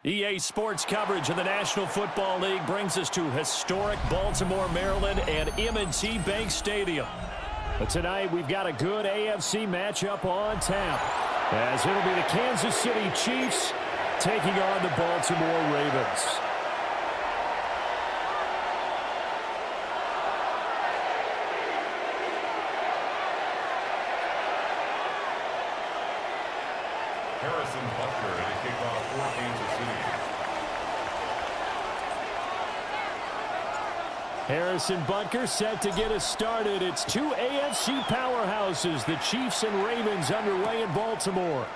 EA Sports coverage of the National Football League brings us to historic Baltimore, Maryland and M&T Bank Stadium. But tonight we've got a good AFC matchup on tap, as it'll be the Kansas City Chiefs taking on the Baltimore Ravens. Harrison Butker set to get us started. It's two AFC powerhouses, the Chiefs and Ravens, underway in Baltimore.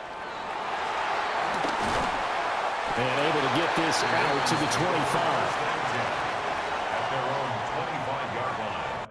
And able to get this out to the 25. At their own 25-yard line.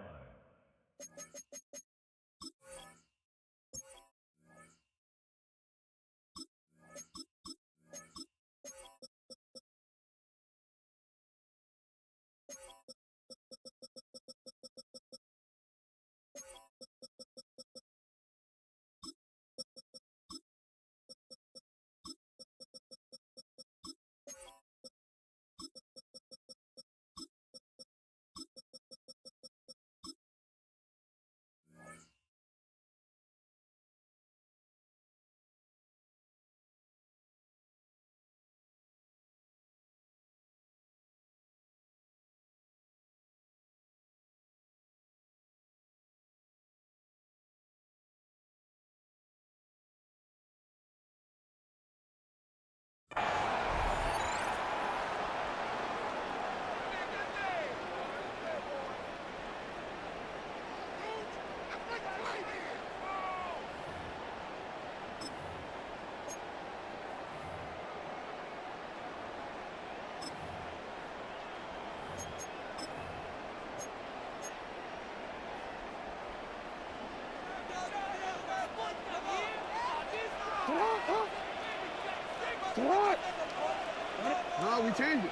No, we changed it.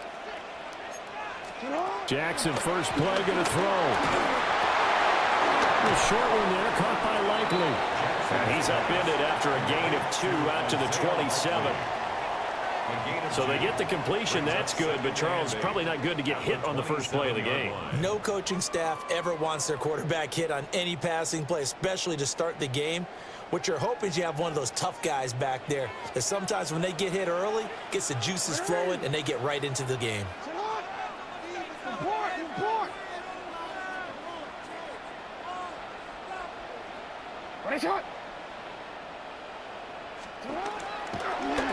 Jackson, first play, going to throw. A short one there, caught by Likely. And he's upended after a gain of 2 out to the 27. So they get the completion, that's good, but Charles, probably not good to get hit on the first play of the game. No coaching staff ever wants their quarterback hit on any passing play, especially to start the game. What you're hoping is you have one of those tough guys back there that sometimes when they get hit early, gets the juices flowing, and they get right into the game.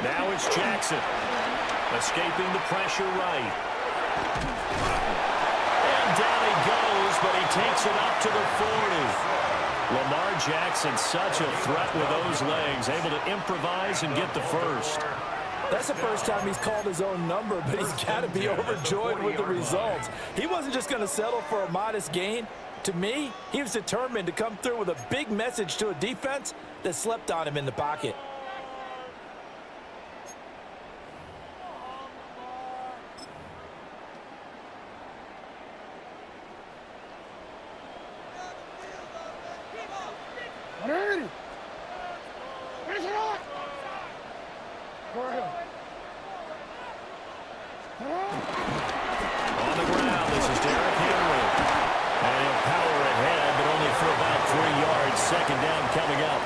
Now it's Jackson, escaping the pressure right. And down he goes, but he takes it up to the 40. Lamar Jackson, such a threat with those legs, able to improvise and get the first. That's the first time he's called his own number, but he's got to be overjoyed with the results. He wasn't just going to settle for a modest gain. To me, he was determined to come through with a big message to a defense that slept on him in the pocket. On the ground, this is Derrick Henry. And he'll power ahead, but only for about 3 yards. Second down coming up.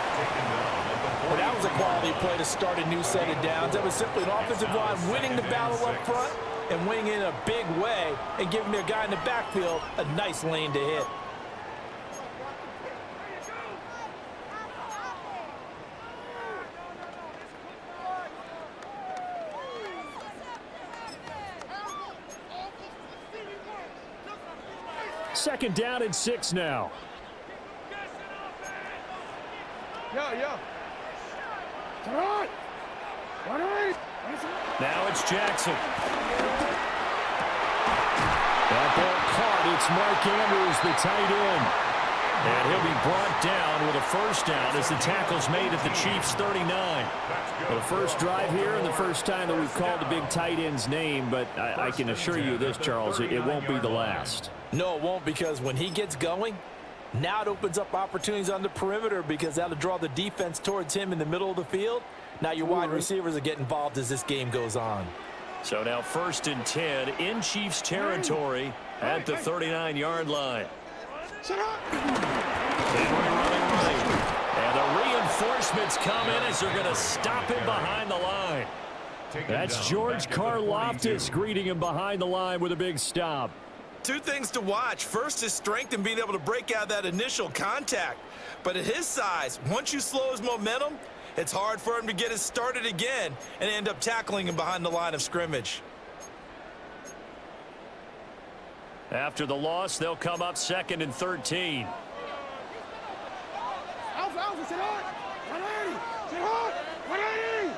Well, that was a quality play to start a new set of downs. That was simply an offensive line winning the battle up front and winning in a big way and giving their guy in the backfield a nice lane to hit. Second down and 6 now. Now it's Jackson. That ball caught. It's Mark Andrews, the tight end. And he'll be brought down with a first down as the tackle's made at the Chiefs' 39. Well, the first drive here and the first time that we've called the big tight end's name, but I can assure you this, Charles, it won't be the last. No, it won't, because when he gets going, now it opens up opportunities on the perimeter because that'll draw the defense towards him in the middle of the field. Now your wide receivers will get involved as this game goes on. So now 1st and 10 in Chiefs territory at the 39-yard line. Henry running right. And the reinforcements come in as they're going to stop him behind the line. That's George Karlaftis greeting him behind the line with a big stop. Two things to watch. First, his strength and being able to break out that initial contact. But at his size, once you slow his momentum, it's hard for him to get it started again and end up tackling him behind the line of scrimmage. After the loss, they'll come up 2nd and 13. Alpha, sit hard. 180. Sit hard. 180.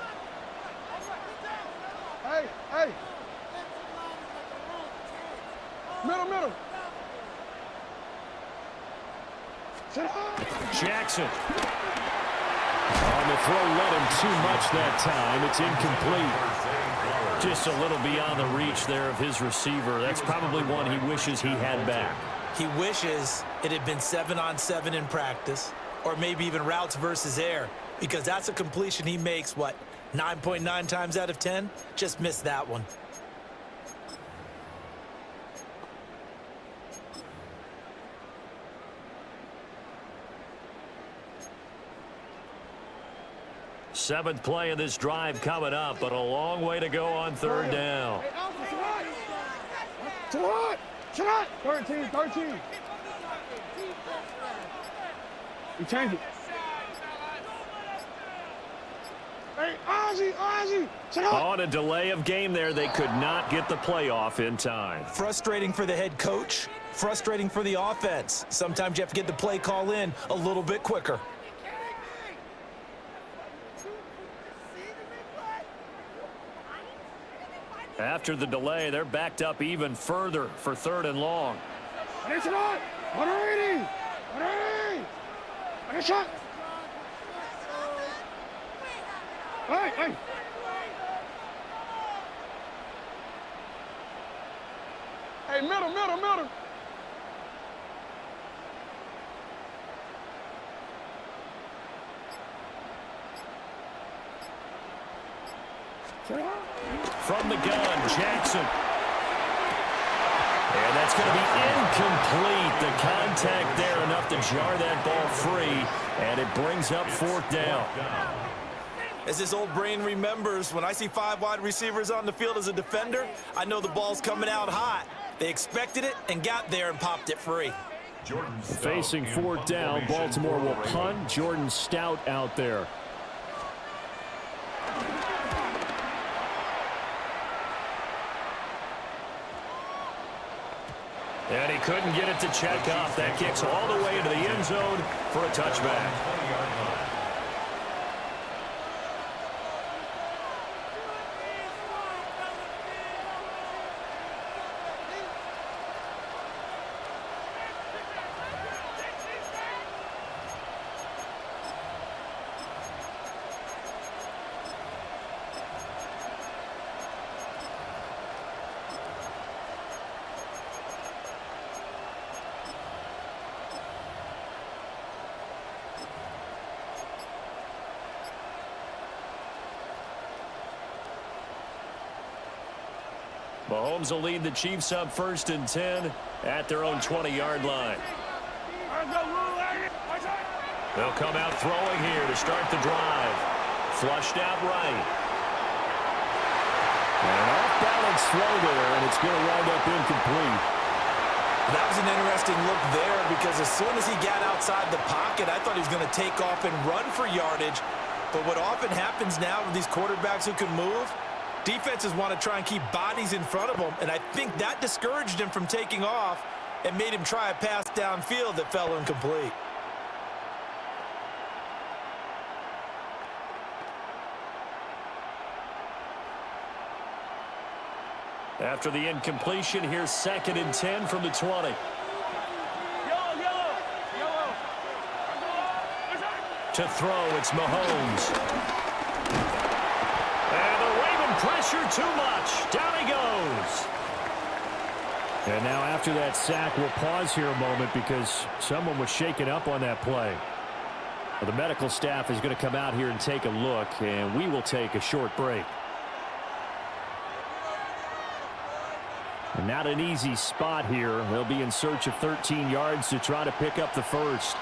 Hey. Middle. Sit hard. Jackson. On the throw, led him too much that time. It's incomplete. Just a little beyond the reach there of his receiver. That's probably one he wishes he had back. He wishes it had been 7-on-7 in practice, or maybe even routes versus air, because that's a completion he makes, 9.9 times out of 10? Just missed that one. Seventh play of this drive coming up, but a long way to go on 3rd down. Hey, Alpha, sit hard. 13. We change it. Hey, Ozzy, sit hard. On a delay of game there, they could not get the playoff in time. Frustrating for the head coach, frustrating for the offense. Sometimes you have to get the play call in a little bit quicker. After the delay, they're backed up even further for 3rd and long. Sit hard. 180. Hey, shot. Hey. Hey, middle. From the gun, Jackson. And that's going to be incomplete. The contact there enough to jar that ball free, and it brings up 4th down. As his old brain remembers, when I see 5 wide receivers on the field as a defender, I know the ball's coming out hot. They expected it and got there and popped it free. Facing 4th down, Baltimore will punt. Jordan Stout out there. And he couldn't get it to check up. That kicks all the way into the end zone for a touchback. Mahomes will lead the Chiefs up 1st and 10 at their own 20-yard line. They'll come out throwing here to start the drive. Flushed out right. And off-balance throw there, and it's going to wind up incomplete. That was an interesting look there, because as soon as he got outside the pocket, I thought he was going to take off and run for yardage. But what often happens now with these quarterbacks who can move, defenses want to try and keep bodies in front of them, and I think that discouraged him from taking off and made him try a pass downfield that fell incomplete. After the incompletion, here's 2nd and 10 from the 20. To throw, it's Mahomes. And the Raven pressure too much. Down he goes. And now after that sack, we'll pause here a moment because someone was shaken up on that play. Well, the medical staff is going to come out here and take a look, and we will take a short break. And not an easy spot here. They'll be in search of 13 yards to try to pick up the first.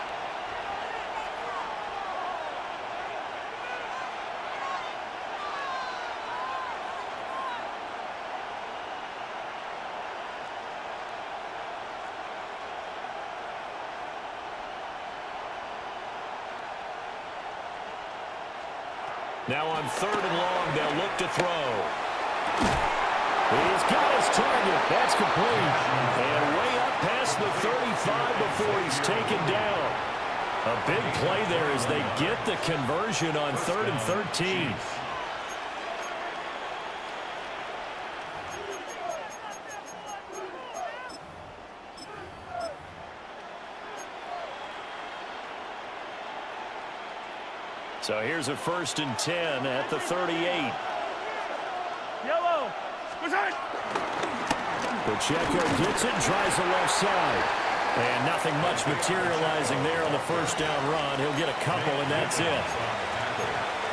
Now on 3rd and long, they'll look to throw. He's got his target. That's complete. And way up past the 35 before he's taken down. A big play there as they get the conversion on 3rd and 13. So here's a 1st and 10 at the 38. Yellow. Pacheco gets it, tries the left side. And nothing much materializing there on the 1st down run. He'll get a couple, and that's it.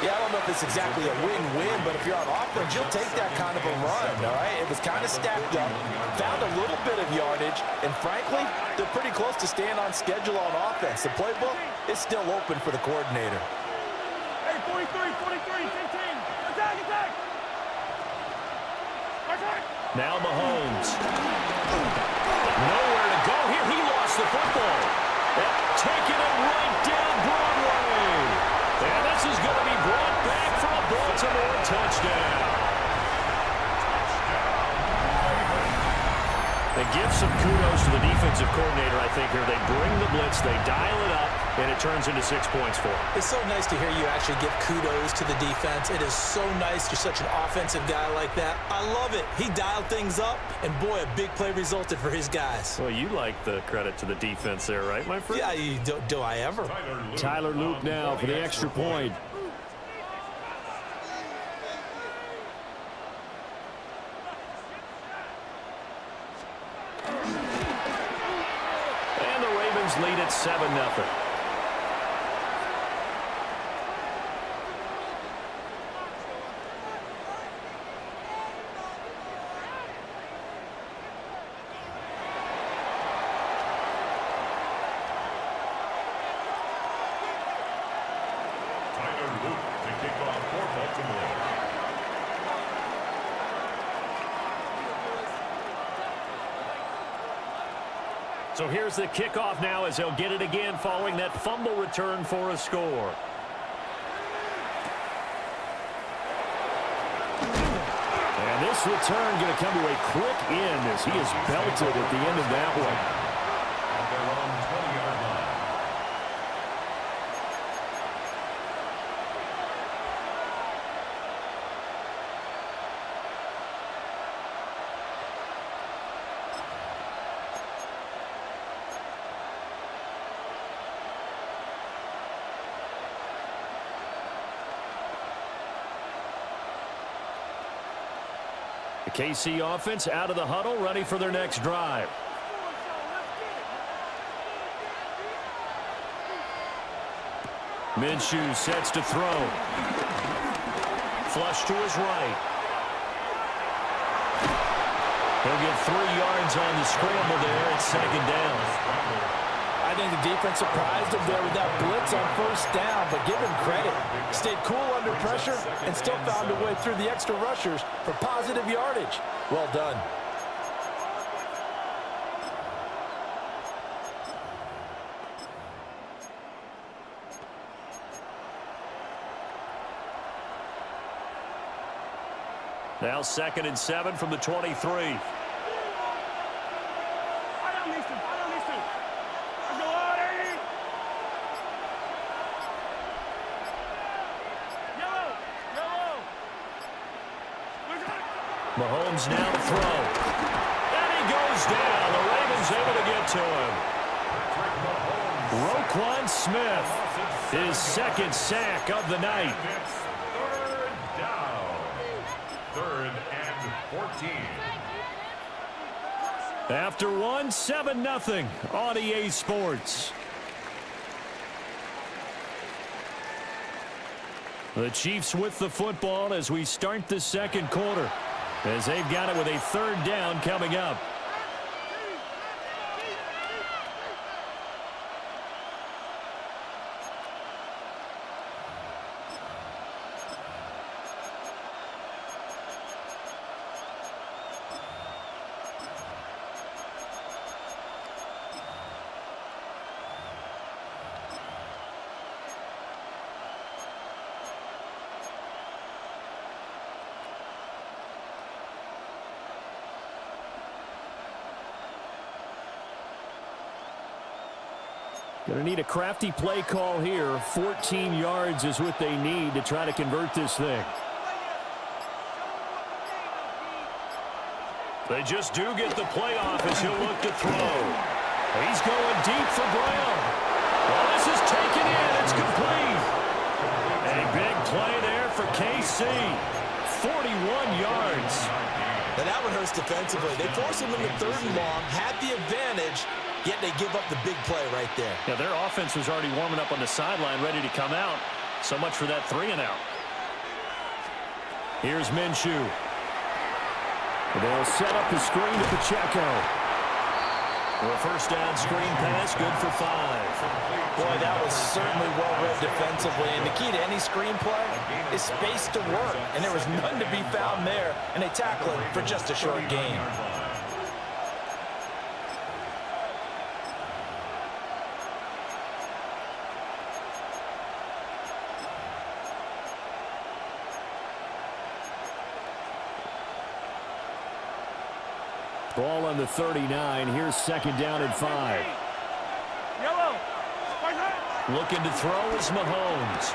Yeah, I don't know if it's exactly a win-win, but if you're on offense, you'll take that kind of a run, all right? It was kind of stacked up, found a little bit of yardage, and frankly, they're pretty close to staying on schedule on offense. The playbook is still open for the coordinator. Hey, 43, 15. Attack. Now Mahomes. Nowhere to go here. He lost the football. Taking it right down Broadway. And this is going to be brought back for a Baltimore touchdown. They give some kudos to the defensive coordinator, I think, here. They bring the blitz, they dial it up, and it turns into 6 points for them. It's so nice to hear you actually give kudos to the defense. It is so nice. You're such an offensive guy like that. I love it. He dialed things up, and boy, a big play resulted for his guys. Well, you like the credit to the defense there, right, my friend? Yeah, do I ever? Tyler Luke now for the extra point. And the Ravens lead at 7-0. So here's the kickoff now as they'll get it again following that fumble return for a score. And this return going to come to a quick end as he is belted at the end of that one. At their own 20-yard line. The KC offense out of the huddle, ready for their next drive. Minshew sets to throw. Flush to his right. He'll get 3 yards on the scramble there. It's 2nd down. I think the defense surprised him there with that blitz on 1st down, but give him credit. Stayed cool under pressure and still found a way through the extra rushers for positive yardage. Well done. Now 2nd and 7 from the 23. Mahomes now to throw. And he goes down. The Ravens able to get to him. Roquan Smith, his 2nd sack of the night. 3rd down. 3rd and 14. After one, 7-0 on EA Sports. The Chiefs with the football as we start the 2nd quarter. as they've got it with a third down coming up. Going to need a crafty play call here. 14 yards is what they need to try to convert this thing. They just do get the play off as he'll look to throw. He's going deep for Brown. Well, this is taken in. It's complete. A big play there for KC. 41 yards. And that one hurts defensively. They forced him into third and long, had the advantage, yet they give up the big play right there. Yeah, their offense was already warming up on the sideline, ready to come out. So much for that 3-and-out. Here's Minshew. They'll set up the screen to Pacheco. Well, first down screen pass, good for 5. Boy, that was certainly well-read defensively. And the key to any screen play is space to work. And there was none to be found there. And they tackle him for just a short gain. Ball on the 39. Here's second down and 5. Yellow. Looking to throw is Mahomes.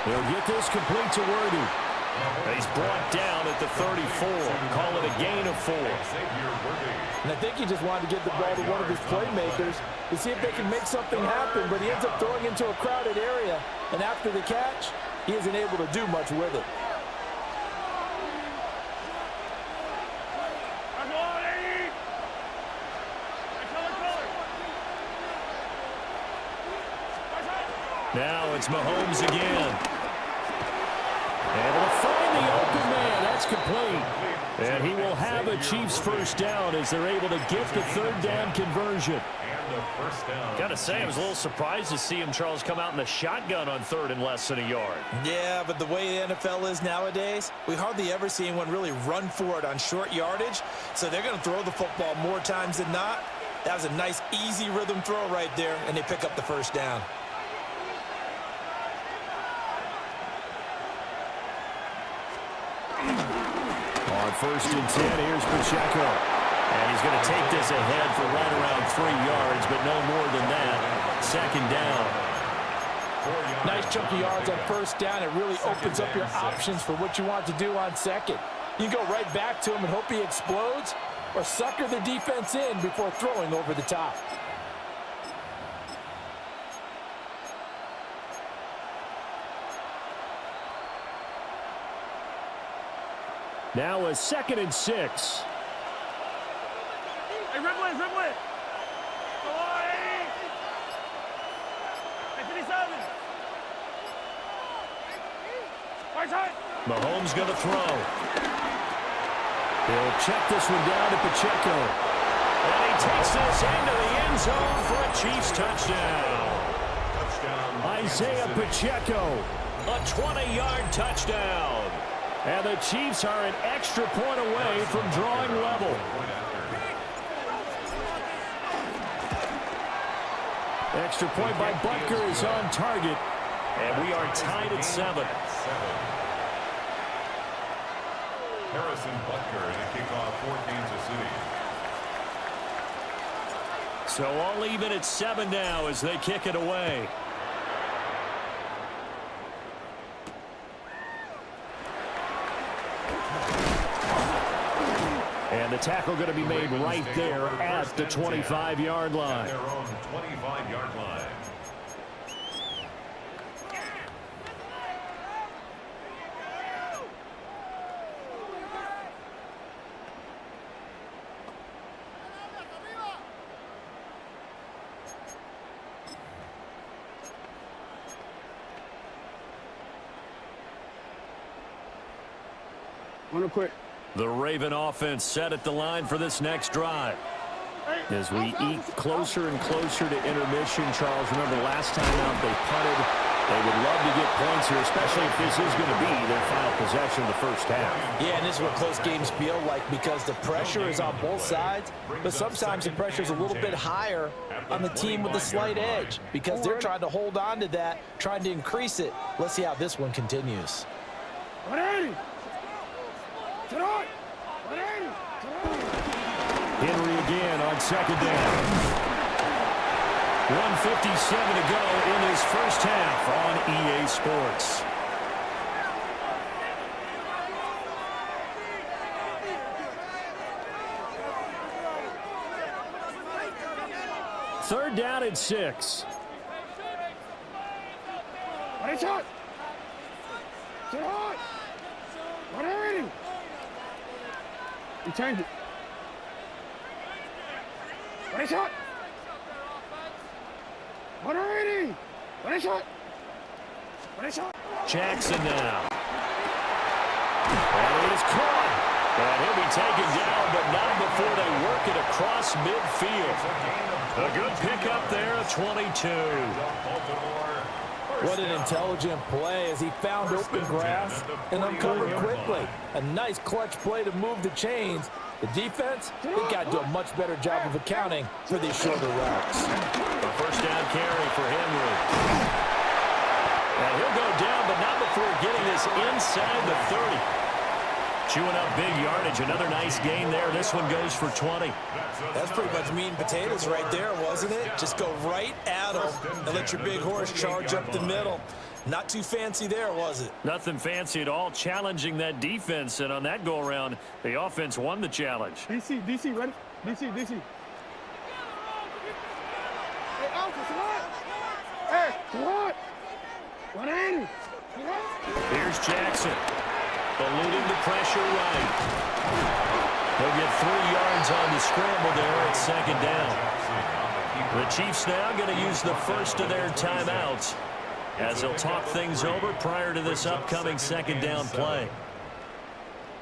He'll get this complete to Worthy. He's brought down at the 34. Call it a gain of 4. And I think he just wanted to get the ball to one of his playmakers to see if they can make something happen, but he ends up throwing into a crowded area. And after the catch, he isn't able to do much with it. Now it's Mahomes again. Able to find the open man. That's complete. And he will have a Chiefs first down as they're able to get the third down conversion. Got to say, I was a little surprised to see him, Charles, come out in the shotgun on third and less than a yard. Yeah, but the way the NFL is nowadays, we hardly ever see anyone really run for it on short yardage. So they're going to throw the football more times than not. That was a nice, easy rhythm throw right there, and they pick up the first down. On first and 10, here's Pacheco. And he's going to take this ahead for right around 3 yards, but no more than that. Second down. Nice chunky yards on first down. It really opens up your options for what you want to do on second. You can go right back to him and hope he explodes, or sucker the defense in before throwing over the top. Now a second and 6. Hey, dribble it. Go on, 80. Hey, 57. Right side. Mahomes going to throw. He'll check this one down to Pacheco. And he takes this into the end zone for a Chiefs touchdown. Isaiah Pacheco, a 20-yard touchdown. And the Chiefs are an extra point away from drawing level. Extra point by Butker is on target. And we are tied at 7. Harrison Butker in a kickoff for Kansas City. So all even at 7 now as they kick it away. And the tackle going to be made right there at the 25-yard line. Their own 25-yard line. Real quick. The Raven offense set at the line for this next drive. As we eke closer and closer to intermission, Charles, remember last time out they punted. They would love to get points here, especially if this is going to be their final possession of the first half. Yeah, and this is what close games feel like because the pressure is on both sides, but sometimes the pressure is a little bit higher on the team with the slight edge because they're trying to hold on to that, trying to increase it. Let's see how this one continues. Henry again on second down. 1:57 to go in this first half on EA Sports. Third down and 6. You change it. What a shot! What a reading! What a shot! What a shot! Jackson now. And it is caught. And he'll be taken down, but not before they work it across midfield. A good pickup there, a 22. What an intelligent play as he found open grass and uncovered quickly. A nice clutch play to move the chains. The defense, they got to do a much better job of accounting for these shorter routes. A first down carry for Henry. And he'll go down, but not before getting this inside the 30. Chewing up big yardage. Another nice gain there. This one goes for 20. That's pretty much meat and potatoes right there, wasn't it? Just go right at them and let your big horse charge up the middle. Not too fancy there, was it? Nothing fancy at all. Challenging that defense, and on that go-around, the offense won the challenge. DC, ready? DC. Hey, Alpha, what? Hey, what? 180. Here's Jackson. Eluding the pressure right. He'll get 3 yards on the scramble there at second down. The Chiefs now going to use the first of their timeouts as they'll talk things over prior to this upcoming second down play.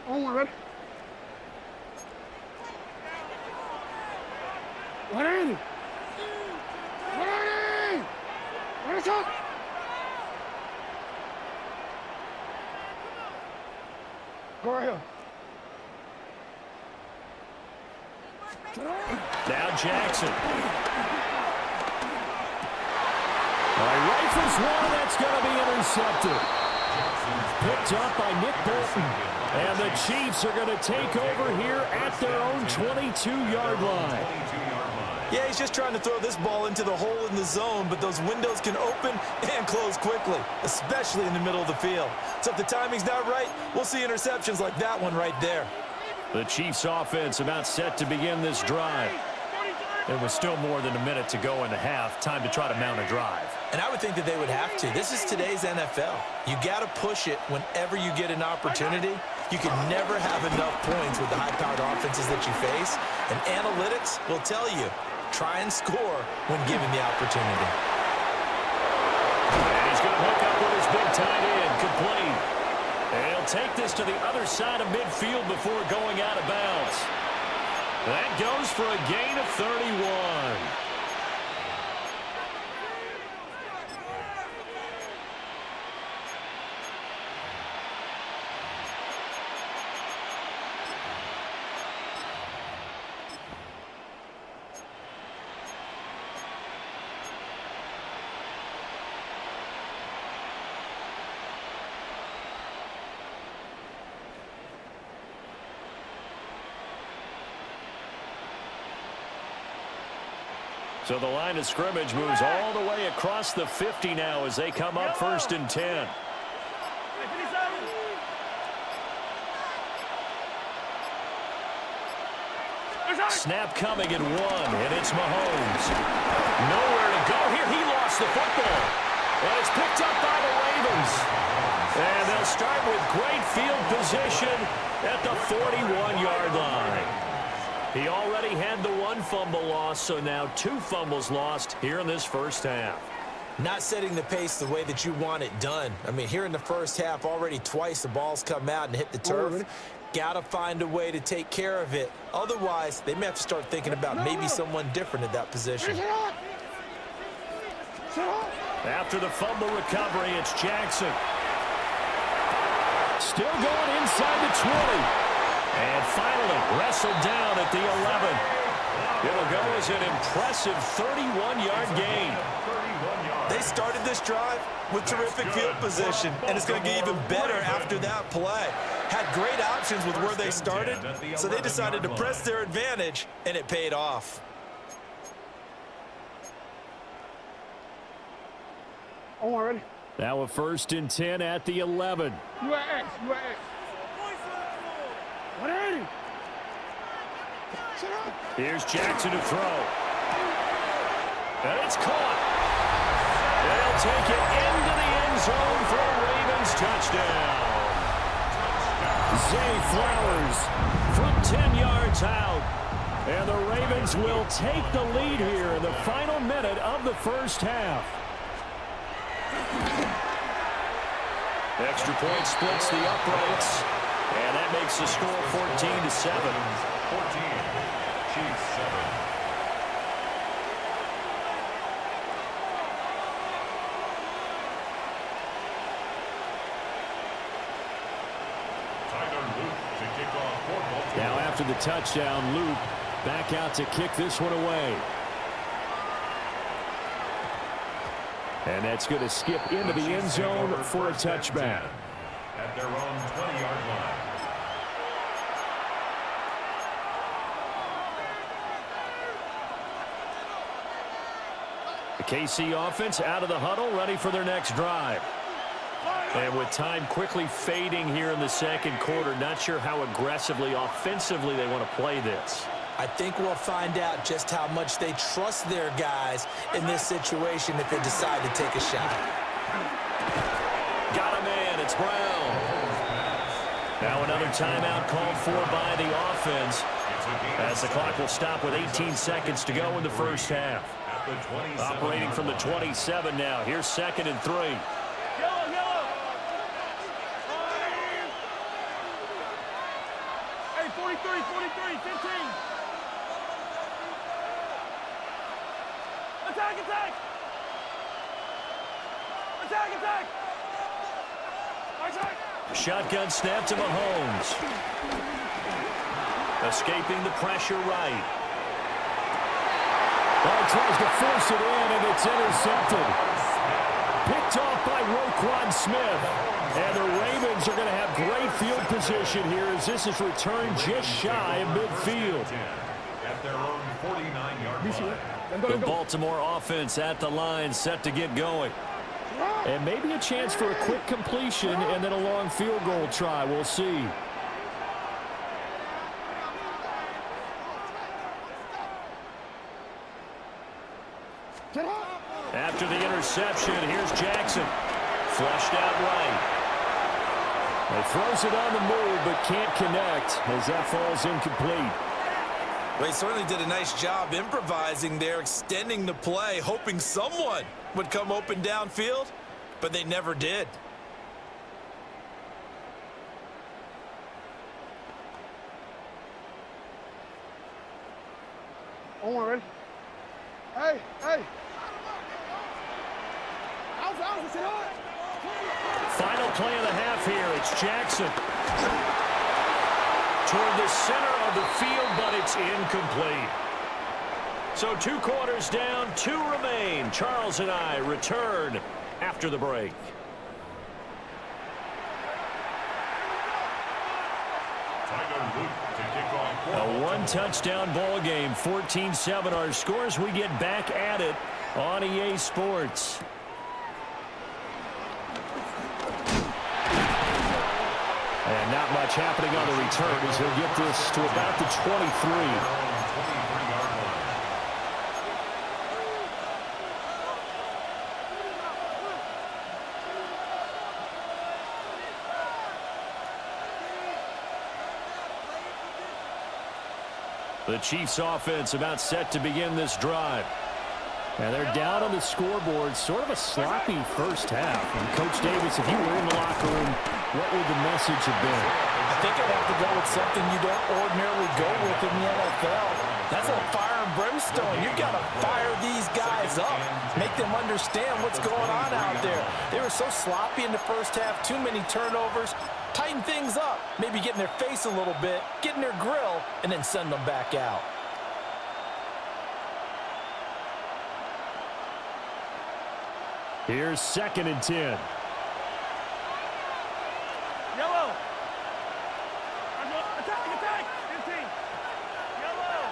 Oh, my God. 180. 180. What a shot. Go right here. Now Jackson. Rifles one, that's going to be intercepted. Picked up by Nick Bolton. And the Chiefs are going to take over here at their own 22-yard line. Yeah, he's just trying to throw this ball into the hole in the zone, but those windows can open and close quickly, especially in the middle of the field. So if the timing's not right, we'll see interceptions like that one right there. The Chiefs offense about set to begin this drive. There was still more than a minute to go in the half. Time to try to mount a drive. And I would think that they would have to. This is today's NFL. You got to push it whenever you get an opportunity. You can never have enough points with the high-powered offenses that you face. And analytics will tell you, try and score when given the opportunity. And he's going to hook up with his big tight end, complete. And he'll take this to the other side of midfield before going out of bounds. That goes for a gain of 31. So the line of scrimmage moves all the way across the 50 now as they come up 1st and 10. Snap coming at 1, and it's Mahomes. Nowhere to go here. He lost the football. And it's picked up by the Ravens. And they'll start with great field position at the 41-yard line. He already had the 1 fumble loss, so now 2 fumbles lost here in this first half. Not setting the pace the way that you want it done. I mean, here in the first half, already twice the ball's come out and hit the turf. got to find a way to take care of it. Otherwise, they may have to start thinking about maybe someone different at that position. After the fumble recovery, it's Jackson. Still going inside the 20. And finally wrestled down at the 11. It'll go as an impressive 31-yard gain. They started this drive with terrific field position, and it's going to get even better after that play. Had great options with where they started, so they decided to press their advantage, and it paid off. Oh, already. Now a 1st and 10 at the 11. You at X. You at X. 180. Sit up. Here's Jackson to throw. And it's caught. They'll take it into the end zone for a Ravens touchdown. Zay Flowers from 10 yards out. And the Ravens will take the lead here in the final minute of the first half. Extra point splits the uprights. And that makes the score 14-7. 14, Chiefs 7. Now after the touchdown, Luke back out to kick this one away. And that's going to skip into the end zone for a touchback. At their own 20-yard line. The KC offense out of the huddle, ready for their next drive. And with time quickly fading here in the second quarter, not sure how aggressively, offensively they want to play this. I think we'll find out just how much they trust their guys in this situation if they decide to take a shot. Got a man, it's Brown. Now another timeout called for by the offense as the clock will stop with 18 seconds to go in the first half. Operating from the 27 now. Here's 2nd and 3. Hey, 43, 15. Attack! Shotgun snap to Mahomes. Escaping the pressure right. Ball tries to force it in, and it's intercepted. Picked off by Roquan Smith. And the Ravens are going to have great field position here as this is returned just shy of midfield. At their own 49-yard line. The Baltimore offense at the line, set to get going. And maybe a chance for a quick completion and then a long field goal try. We'll see. After the interception, here's Jackson. Flushed out right. He throws it on the move, but can't connect as that falls incomplete. Well, he certainly did a nice job improvising there, extending the play, hoping someone would come open downfield, but they never did. Oh, already. Hey. Alpha, sit on. Final play of the half here. It's Jackson. Toward the center of the field, but it's incomplete. So 2 quarters down, 2 remain. Charles and I return after the break. A 1-touchdown ball game, 14-7 our scores. We get back at it on EA Sports. And not much happening on the return as he'll get this to about the 23. The Chiefs offense about set to begin this drive. And they're down on the scoreboard. Sort of a sloppy first half. And Coach Davis, if you were in the locker room, what would the message have been? I think I'd have to go with something you don't ordinarily go with in the NFL. That's a fire and brimstone. You've got to fire these guys up. Make them understand what's going on out there. They were so sloppy in the first half. Too many turnovers. Tighten things up. Maybe get in their face a little bit. Get in their grill. And then send them back out. Here's 2nd and 10. Yellow. Attack. 15. Yellow.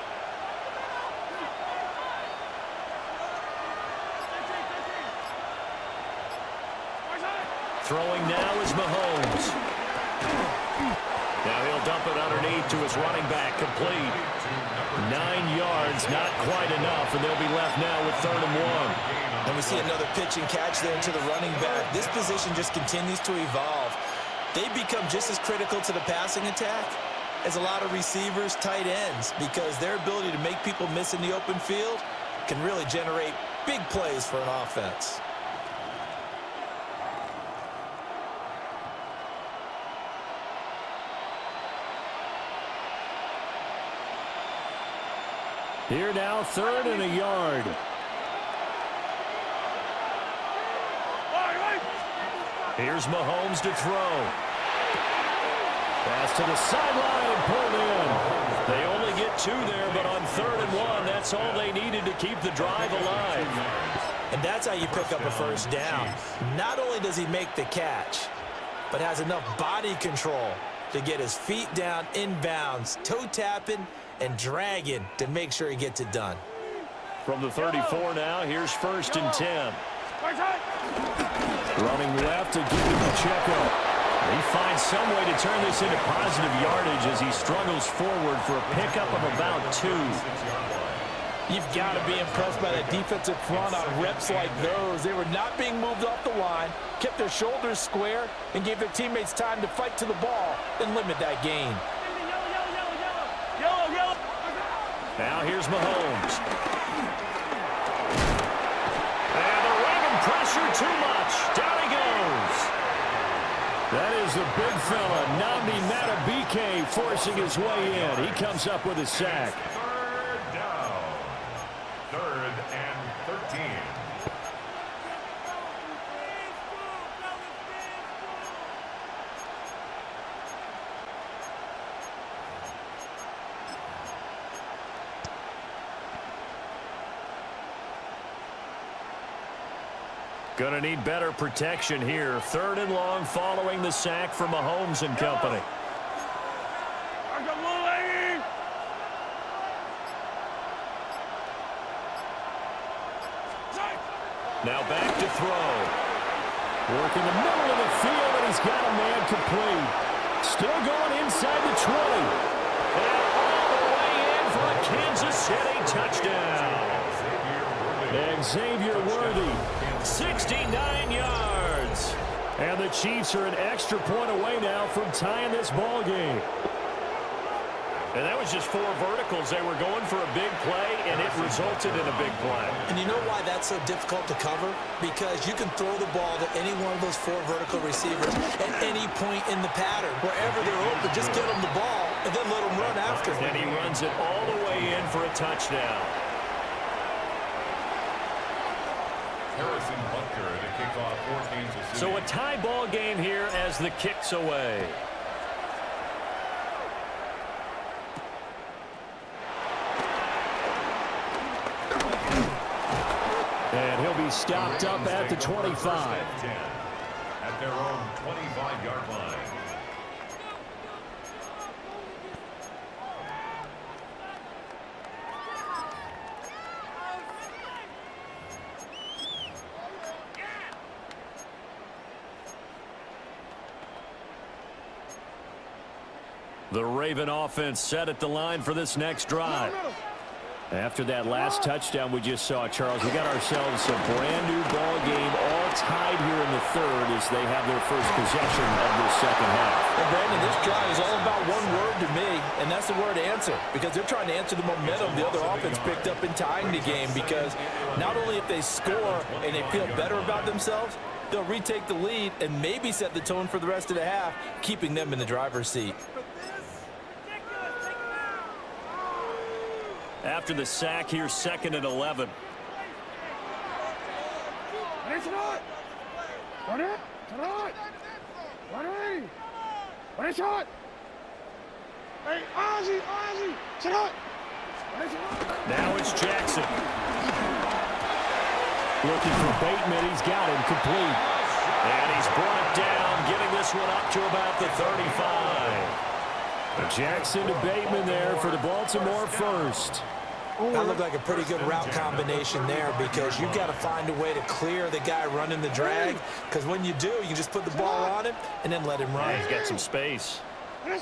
15. Throwing now is Mahomes. Now he'll dump it underneath to his running back, complete. 9 yards, not quite enough, and they'll be left now with 3rd and 1. And we see another pitch and catch there to the running back. This position just continues to evolve. They become just as critical to the passing attack as a lot of receivers, tight ends, because their ability to make people miss in the open field can really generate big plays for an offense. Here now, 3rd and a yard. Here's Mahomes to throw. Pass to the sideline and pulled in. They only get 2 there, but on 3rd and 1, that's all they needed to keep the drive alive. And that's how you pick up a first down. Not only does he make the catch, but has enough body control to get his feet down inbounds, toe tapping and dragging to make sure he gets it done. From the 34 now, here's 1st and 10. Running left to give him Pacheco. He finds some way to turn this into positive yardage as he struggles forward for a pickup of about 2. You've got to be impressed by that defensive front on reps like those. They were not being moved off the line, kept their shoulders square, and gave their teammates time to fight to the ball and limit that gain. Now here's Mahomes. And the Raven pressure too much. Down he goes. That is the big fella, Nnamdi Madubuike, forcing his way in. He comes up with a sack. 3rd down. 3rd and 13. Going to need better protection here. 3rd and long following the sack from Mahomes and company. Now back to throw. Work in the middle of the field, and he's got a man complete. Still going inside the 20. And all the way in for a Kansas City touchdown. And Xavier Worthy, 69 yards. And the Chiefs are an extra point away now from tying this ball game. And that was just 4 verticals. They were going for a big play, and it resulted in a big play. And you know why that's so difficult to cover? Because you can throw the ball to any one of those 4 vertical receivers at any point in the pattern. Wherever they're open, just get them the ball and then let them run after. And he runs it all the way in for a touchdown. Harrison Butker to kick off for Kansas City. So a tie ball game here as the kick's away. And he'll be stopped up at the 25. At their own 25-yard line. The Raven offense set at the line for this next drive. After that last touchdown we just saw, Charles, we got ourselves a brand-new ball game all tied here in the third as they have their first possession of this second half. And Brandon, this drive is all about one word to me, and that's the word answer, because they're trying to answer the momentum the other offense picked up in tying the game, because not only if they score and they feel better about themselves, they'll retake the lead and maybe set the tone for the rest of the half, keeping them in the driver's seat. After the sack here, 2nd and 11. Now it's Jackson. Looking for Bateman. He's got him complete. And he's brought down, getting this one up to about the 35. Jackson to Bateman there for the Baltimore first. That looked like a pretty good route combination there, because you've got to find a way to clear the guy running the drag, because when you do, you just put the ball on him and then let him run. Yeah, he's got some space. Hey,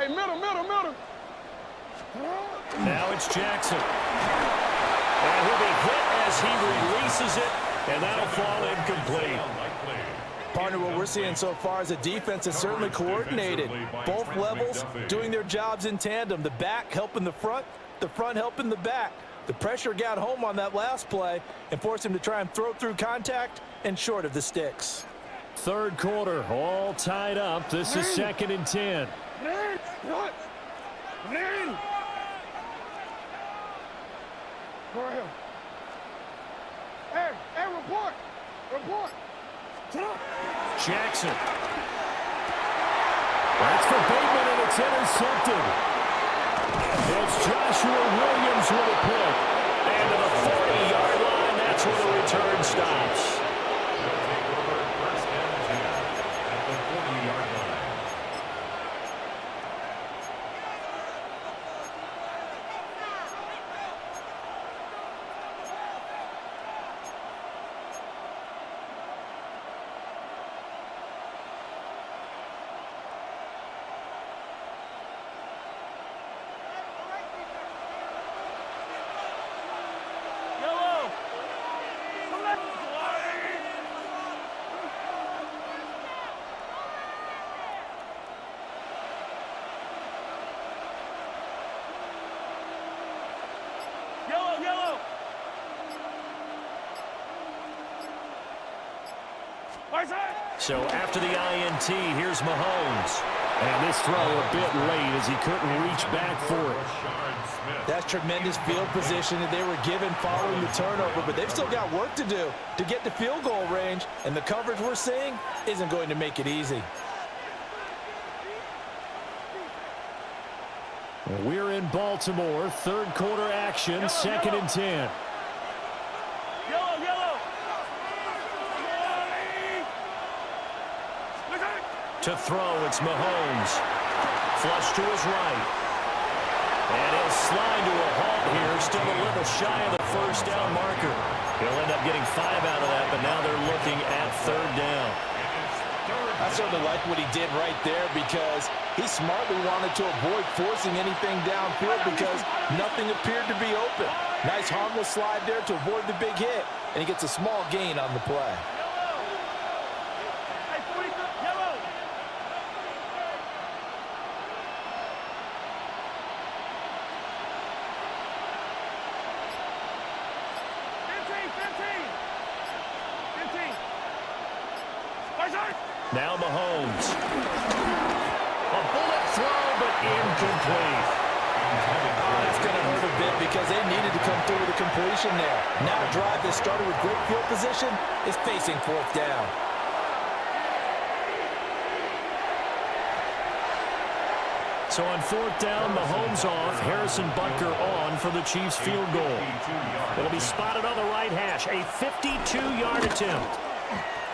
middle. Now it's Jackson. And he'll be hit as he releases it, and that'll fall incomplete. Partner, what we're seeing so far is a defense is certainly coordinated. Both levels doing their jobs in tandem. The back helping the front helping the back. The pressure got home on that last play and forced him to try and throw through contact and short of the sticks. Third quarter, all tied up. This is 2nd and 10. Go ahead. Hey, report. Jackson. That's for Bateman, and it's intercepted. It's Joshua Williams with a pick. And to the 40-yard line, that's where the return stops. At the 40-yard line. Yellow. So after the INT, here's Mahomes. And this throw a bit late as he couldn't reach back for it. That's tremendous field position that they were given following the turnover, but they've still got work to do to get to field goal range, and the coverage we're seeing isn't going to make it easy. We're in Baltimore, third quarter action, 2nd and 10. Yellow. To throw, it's Mahomes. Flush to his right. And he'll slide to a halt here, still a little shy of the first down marker. He'll end up getting 5 out of that, but now they're looking at 3rd down. I certainly like what he did right there, because he smartly wanted to avoid forcing anything downfield because nothing appeared to be open. Nice harmless slide there to avoid the big hit, and he gets a small gain on the play. Now Mahomes. A bullet throw, but incomplete. It's going to hurt a bit because they needed to come through with a completion there. Now a drive that started with great field position is facing 4th down. So on 4th down, Mahomes off, Harrison Butker on for the Chiefs field goal. It'll be spotted on the right hash, a 52-yard attempt.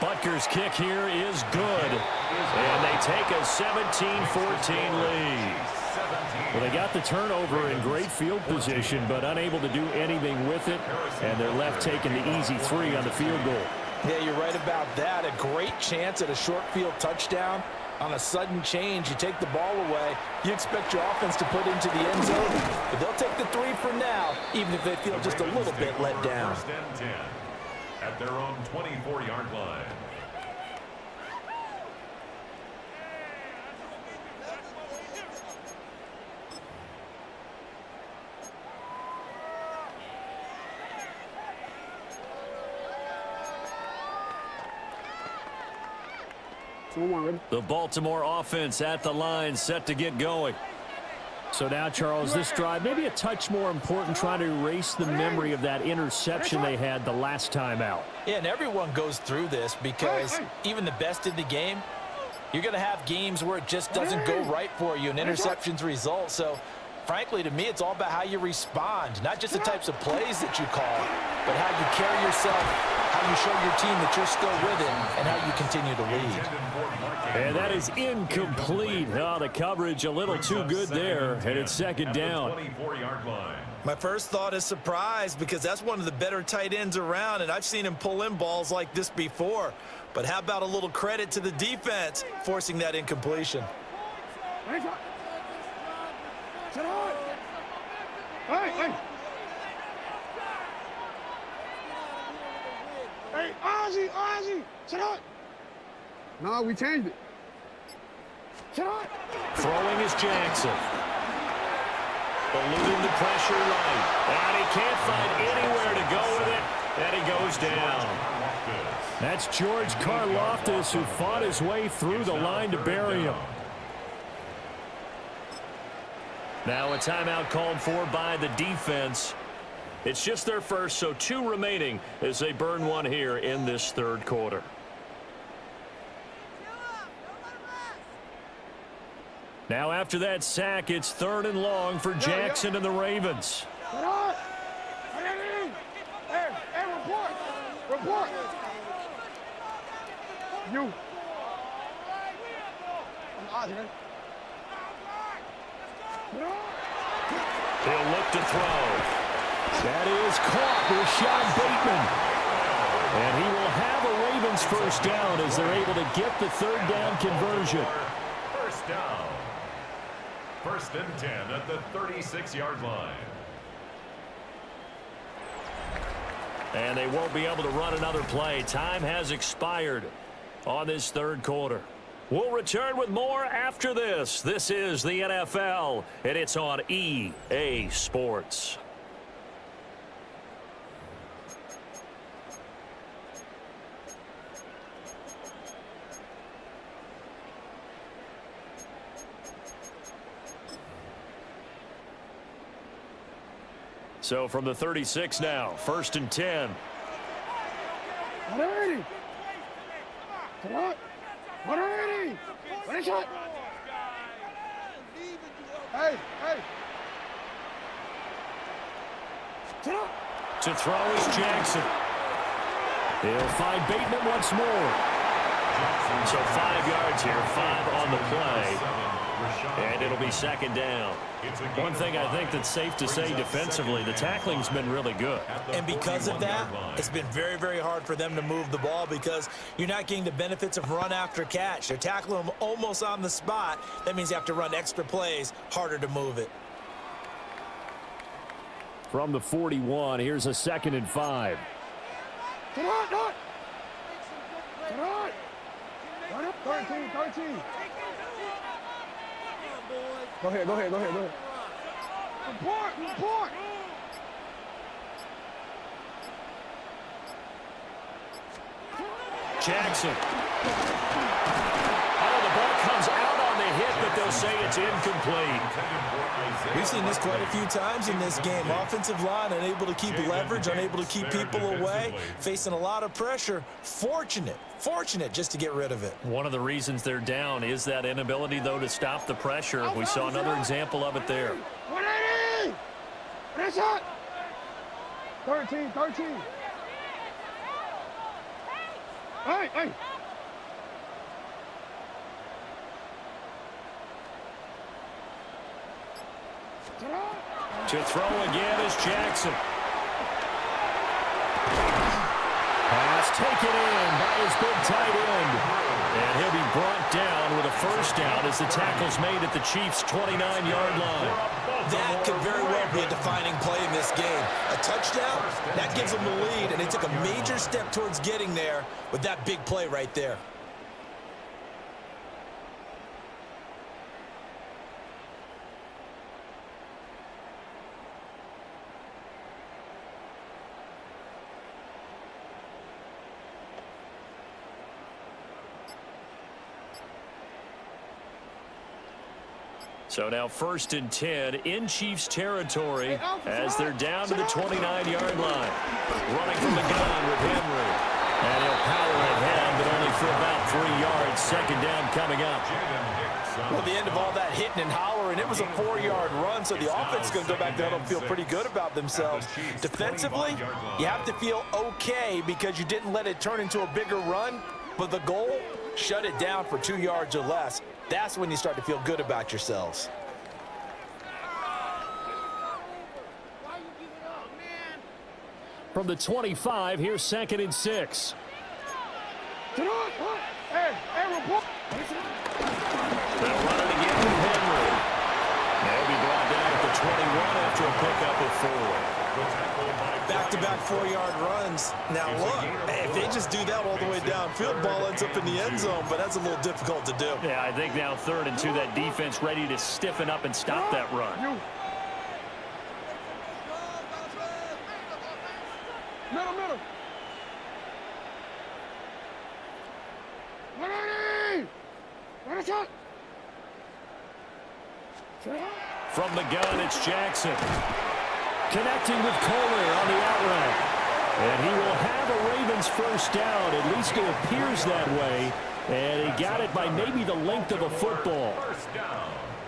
Butker's kick here is good, and they take a 17-14 lead. Well, they got the turnover in great field position, but unable to do anything with it, and they're left taking the easy 3 on the field goal. Yeah, you're right about that. A great chance at a short field touchdown. On a sudden change, you take the ball away. You expect your offense to put into the end zone, but they'll take the 3 for now, even if they feel just a little bit let down. First and 10 at their own 24-yard line. The Baltimore offense at the line, set to get going. So now, Charles, this drive maybe a touch more important, trying to erase the memory of that interception they had the last time out. Yeah, and everyone goes through this because even the best in the game, you're going to have games where it just doesn't go right for you and interceptions result. So, frankly, to me, it's all about how you respond, not just the types of plays that you call, but how you carry yourself, how you show your team that you're still with it, and how you continue to lead. And that is incomplete. Oh, the coverage a little too good there, and it's second down. 24-yard line. My first thought is surprise because that's one of the better tight ends around, and I've seen him pull in balls like this before. But how about a little credit to the defense forcing that incompletion? Hey, Ozzy, sit up. No, we changed it. Sit up. Throwing is Jackson. Eluding the pressure line. And he can't find anywhere to go with it. And he goes down. That's George Karlaftis, who fought his way through the line to bury him. Now a timeout called for by the defense. It's just their first, so 2 remaining as they burn one here in this third quarter. Now after that sack, it's 3rd and long for Jackson and the Ravens. Hey, report. You. I'm Ozzy. He'll look to throw. That is caught with Sean Bateman. And he will have a Ravens first down as they're able to get the 3rd down conversion. First down. 1st and 10 at the 36-yard line. And they won't be able to run another play. Time has expired on this third quarter. We'll return with more after this. This is the NFL, and it's on EA Sports. So from the 36 now, 1st and 10. Ready. Ready. Ready, shot. Hey. To throw is Jackson. He'll find Bateman once more. So 5 yards here, 5 on the play. And it'll be 2nd down. One thing I think that's safe to say defensively, the tackling's been really good. And because of that, it's been very, very hard for them to move the ball because you're not getting the benefits of run after catch. They're tackling them almost on the spot. That means you have to run extra plays, harder to move it. From the 41, here's a 2nd and 5. Get on. 13. Go ahead. Report. Jackson. Oh, the ball comes out on the hit, but they'll say it's incomplete. We've seen this quite a few times in this game. Offensive line unable to keep leverage, unable to keep people away, facing a lot of pressure. Fortunate just to get rid of it. One of the reasons they're down is that inability, though, to stop the pressure. We saw another example of it there. 180. Ready, shot. 13. Hey. To throw again is Jackson. Pass taken in by his big tight end. And he'll be brought down with a first down as the tackle's made at the Chiefs' 29-yard line. That could very well be a defining play in this game. A touchdown, that gives them the lead, and they took a major step towards getting there with that big play right there. So now 1st and 10 in Chiefs territory as they're down to the 29-yard line. Running from the gun with Henry. And he'll power ahead, but only for about 3 yards. 2nd down coming up. Well, the end of all that hitting and hollering, it was a 4-yard run, so the offense is going to go back there and feel pretty good about themselves. Defensively, you have to feel okay because you didn't let it turn into a bigger run, but the goal, shut it down for 2 yards or less. That's when you start to feel good about yourselves. From the 25, here's 2nd and 6. Hey, report. They'll run it again with Henry. They'll be brought down at the 21 after a pickup of 4. Back-to-back 4-yard runs. Now look, if they just do that all the way downfield, ball ends up in the end zone, but that's a little difficult to do. Yeah, I think now 3rd and 2, that defense ready to stiffen up and stop that run. Middle. What is it? From the gun, it's Jackson. Connecting with Kohler on the out route. And he will have a Ravens first down. At least it appears that way. And he got it by maybe the length of a football.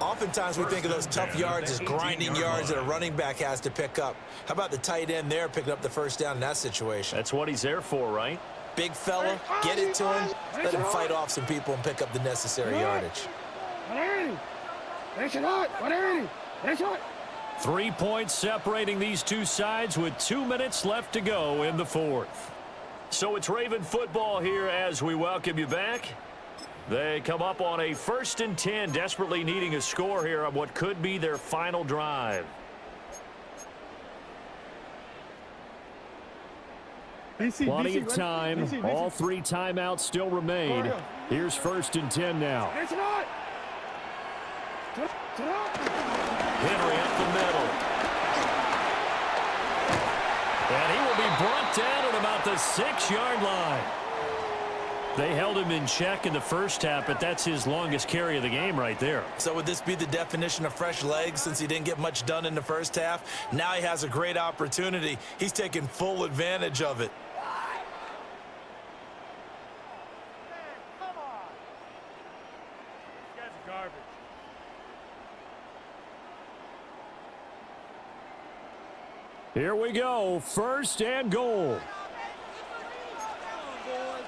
Oftentimes we think of those tough yards as grinding yards that a running back has to pick up. How about the tight end there picking up the first down in that situation? That's what he's there for, right? Big fella, get it to him, let him fight off some people and pick up the necessary yardage. 3 points separating these two sides with 2 minutes left to go in the 4th. So it's Raven football here as we welcome you back. They come up on a 1st and 10, desperately needing a score here on what could be their final drive. Plenty of time. All 3 timeouts still remain. Here's 1st and 10 now. Henry up the middle. And he will be brought down at about the 6-yard line. They held him in check in the first half, but that's his longest carry of the game right there. So would this be the definition of fresh legs since he didn't get much done in the first half? Now he has a great opportunity. He's taking full advantage of it. Here we go, 1st and goal.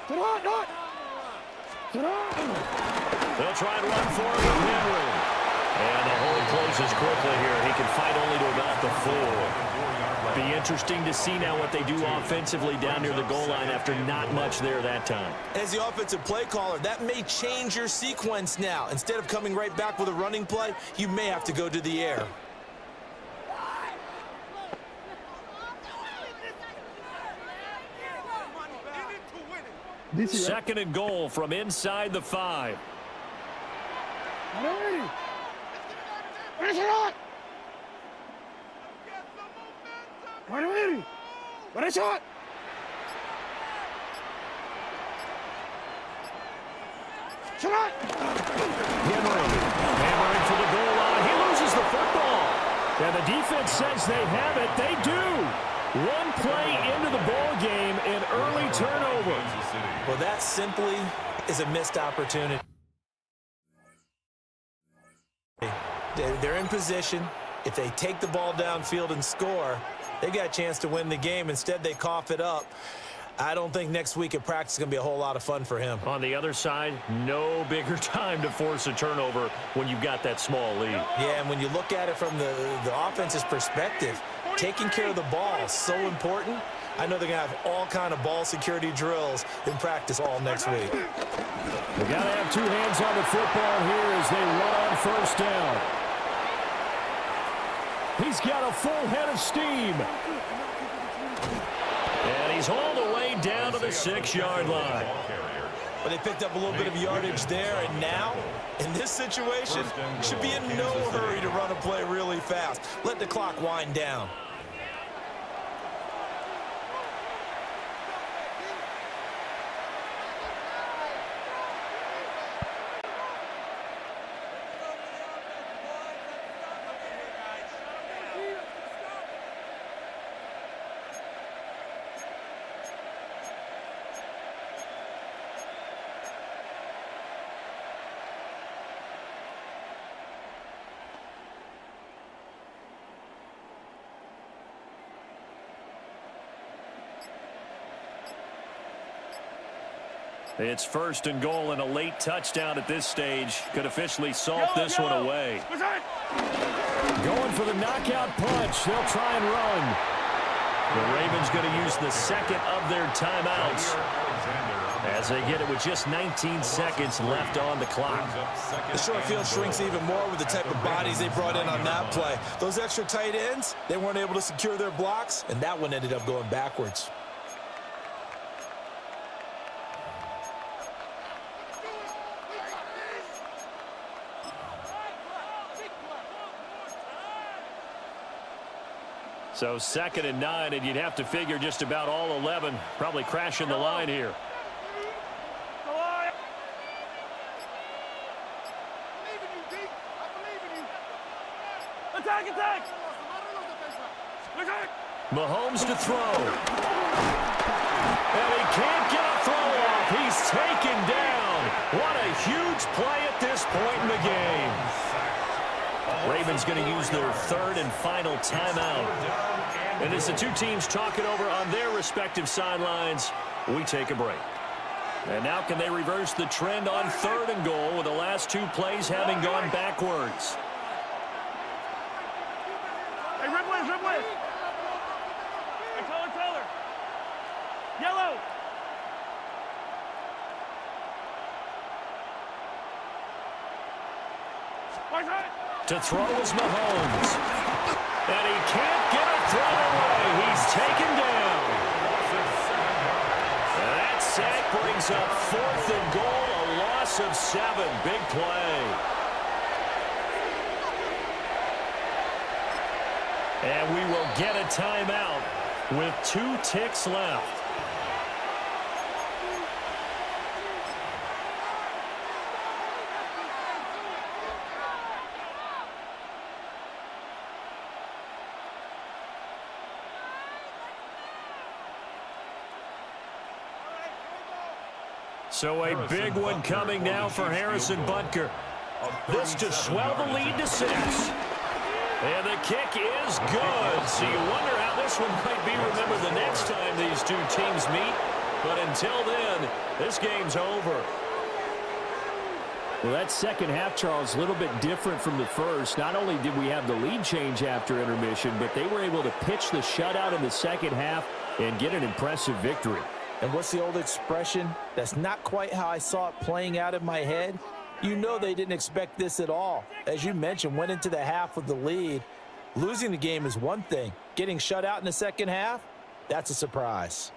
They'll try and run for it with Henry. And the hole closes quickly here. He can fight only to about the 4. Be interesting to see now what they do offensively down near the goal line after not much there that time. As the offensive play caller, that may change your sequence now. Instead of coming right back with a running play, you may have to go to the air. Second and goal from inside the 5. What a shot! Henry hammering for the goal line. He loses the football. And the defense says they have it. They do. One play into the ball game, an early turnover. Well, that simply is a missed opportunity. They're in position. If they take the ball downfield and score, they've got a chance to win the game. Instead, they cough it up. I don't think next week at practice is going to be a whole lot of fun for him. On the other side, no bigger time to force a turnover when you've got that small lead. Yeah, and when you look at it from the offense's perspective, taking care of the ball is so important. I know they're going to have all kind of ball security drills in practice all next week. They got to have two hands on the football here as they run on first down. He's got a full head of steam. And he's all the way down to the 6-yard line. But they picked up a little bit of yardage there, and now, in this situation, should be in no hurry to run a play really fast. Let the clock wind down. It's first and goal, and a late touchdown at this stage could officially salt this one away. Going for the knockout punch. They'll try and run. The Ravens going to use the second of their timeouts as they get it with just 19 seconds left on the clock. The short field shrinks even more with the type of bodies they brought in on that play. Those extra tight ends, they weren't able to secure their blocks, and that one ended up going backwards. So 2nd and 9, and you'd have to figure just about all 11 probably crashing the line here. Attack, attack! Mahomes to throw. And he can't get a throw off. He's taken down. What a huge play at this point in the game. Ravens going to use their 3rd and final timeout. And as the two teams talk it over on their respective sidelines, we take a break. And now can they reverse the trend on 3rd and goal with the last 2 plays having gone backwards? Hey, Ripley, Ripley! Hey, Taylor! Yellow! To throw is Mahomes. And he can't get a throw away. He's taken down. That sack brings up 4th and goal, a loss of 7. Big play. And we will get a timeout with 2 ticks left. So a big one coming now for Harrison Butker. This to swell the lead to 6. And the kick is good. So you wonder how this one might be remembered the next time these two teams meet. But until then, this game's over. Well, that second half, Charles, a little bit different from the first. Not only did we have the lead change after intermission, but they were able to pitch the shutout in the second half and get an impressive victory. And what's the old expression? That's not quite how I saw it playing out in my head. You know they didn't expect this at all. As you mentioned, went into the half with the lead. Losing the game is one thing. Getting shut out in the second half, that's a surprise.